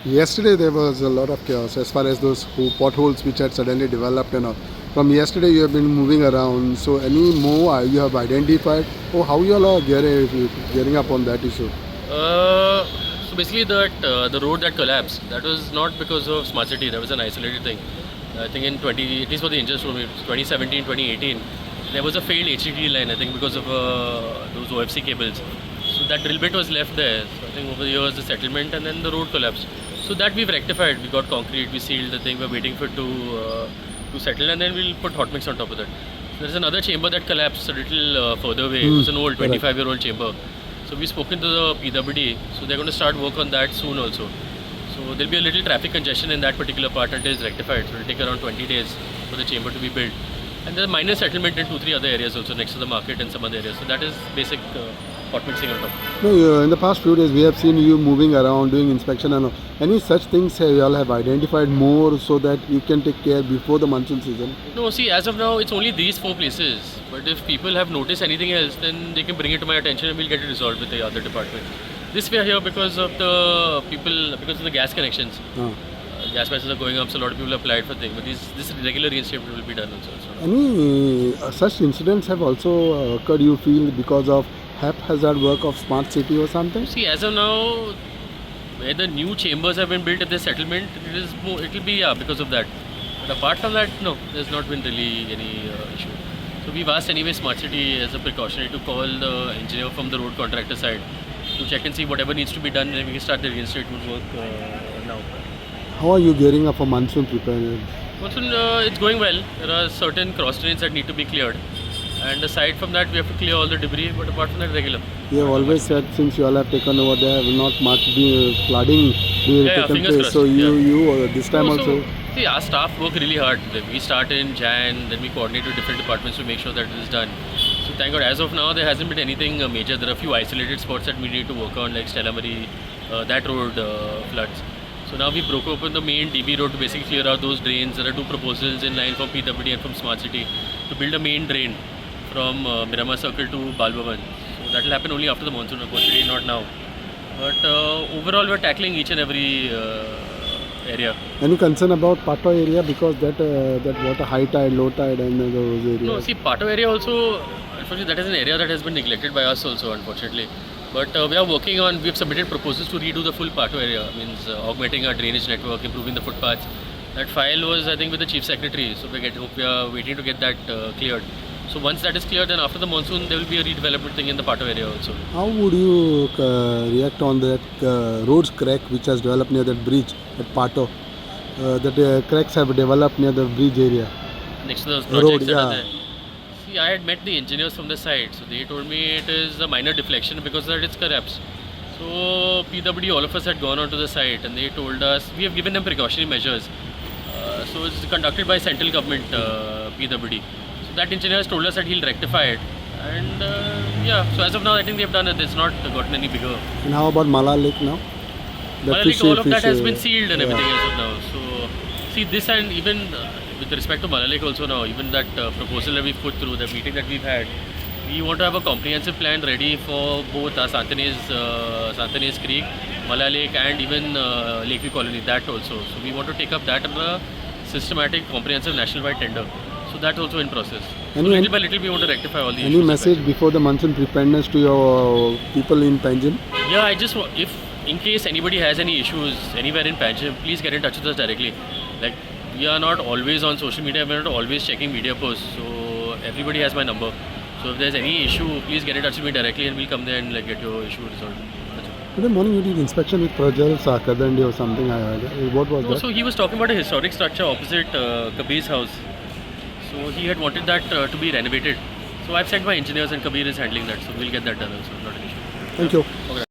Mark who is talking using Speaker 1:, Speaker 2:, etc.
Speaker 1: Yesterday there was a lot of chaos as far as those potholes which had suddenly developed and all. From yesterday you have been moving around. So any more you have identified? Or how you all are gearing up on that issue?
Speaker 2: So basically the road that collapsed, that was not because of Smart City, that was an isolated thing. I think in 20, at least for the injuries from 2017, 2018, there was a failed HDD line, I think because of those OFC cables. So that drill bit was left there. So I think over the years the settlement and then the road collapsed. So that we've rectified. We got concrete, we sealed the thing, we're waiting for it to settle and then we'll put hot mix on top of that. There's another chamber that collapsed a little further away. It was an old 25-year-old chamber. So we've spoken to the PWD, so they're going to start work on that soon also. So there'll be a little traffic congestion in that particular part until it's rectified. So it'll take around 20 days for the chamber to be built. And there's a minor settlement in 2-3 other areas also next to the market and some other areas. So that is basic hot mixing on top.
Speaker 1: No, in the past few days we have seen you moving around doing inspection and all. Any such things you all have identified more so that you can take care before the monsoon season?
Speaker 2: No, see, as of now, it's only these 4 places. But if people have noticed anything else, then they can bring it to my attention and we'll get it resolved with the other department. This we are here because of the people, because of the gas connections. Gas prices are going up, so a lot of people applied for things. But this regular reinstatement will be done also.
Speaker 1: Any such incidents have also occurred, you feel, because of haphazard work of Smart City or something?
Speaker 2: See, as of now, where the new chambers have been built at the settlement, it will be because of that. But apart from that, no, there's not been really any issue. So we've asked anyway Smart City as a precautionary to call the engineer from the road contractor side to check and see whatever needs to be done, and we can start the reinstatement work now.
Speaker 1: How are you gearing up for monsoon preparedness?
Speaker 2: Monsoon, it's going well. There are certain cross drains that need to be cleared. And aside from that, we have to clear all the debris, but apart from that, regular.
Speaker 1: You have always said since you all have taken over, there will not much be flooding taken place.
Speaker 2: Crossed.
Speaker 1: So you this time also.
Speaker 2: See, our staff work really hard. We start in Jan, then we coordinate with different departments to make sure that it is done. So thank God, as of now, there hasn't been anything major. There are a few isolated spots that we need to work on, like Stella Marie, that road floods. So now we broke open the main DB road to basically clear out those drains. There are 2 proposals in line from PWD and from Smart City to build a main drain from Miramar Circle to Balbhavan. So that will happen only after the monsoon, unfortunately, not now. But overall, we're tackling each and every area.
Speaker 1: Any concern about Pato area because that water, high tide, low tide, and those areas?
Speaker 2: No, see, Pato area also, unfortunately, that is an area that has been neglected by us also, unfortunately. But we are working on, we have submitted proposals to redo the full Pato area, means augmenting our drainage network, improving the footpaths. That file was, I think, with the Chief Secretary, so we are waiting to get that cleared. So once that is cleared, then after the monsoon, there will be a redevelopment thing in the Pato area also.
Speaker 1: How would you react on that roads crack which has developed near that bridge at Pato? That cracks have developed near the bridge area.
Speaker 2: Next to those projects that are there. See, I had met the engineers from the site, so they told me it is a minor deflection because of that it's collapsed. So PWD, all of us had gone onto the site and they told us, we have given them precautionary measures. So it's conducted by central government, PWD. So that engineer has told us that he'll rectify it. And so as of now, I think they've done it. It's not gotten any bigger.
Speaker 1: And how about Mala Lake now?
Speaker 2: Mala Lake, all of that has been sealed and everything as of now. So see this, and even with respect to Mala Lake also now, even that proposal that we've put through, the meeting that we've had, we want to have a comprehensive plan ready for both Santanes Creek, Mala Lake, and even Lakeview Colony, that also. So we want to take up that in a systematic, comprehensive national-wide tender. So that's also in process. So little by little we want to rectify all these issues.
Speaker 1: Any message before the monsoon preparedness to your people in Panjim?
Speaker 2: Yeah, I just want, if in case anybody has any issues anywhere in Panjim, please get in touch with us directly. Like, we are not always on social media, we are not always checking media posts. So everybody has my number. So if there's any issue, please get in touch with me directly and we'll come there and get your issue resolved.
Speaker 1: Today morning you did inspection with Prajal Sakadandi or something. What was that?
Speaker 2: So he was talking about a historic structure opposite Kabir's house. So he had wanted that to be renovated. So I've sent my engineers and Kabir is handling that. So we'll get that done also, not an issue.
Speaker 1: Thank you.
Speaker 2: Okay.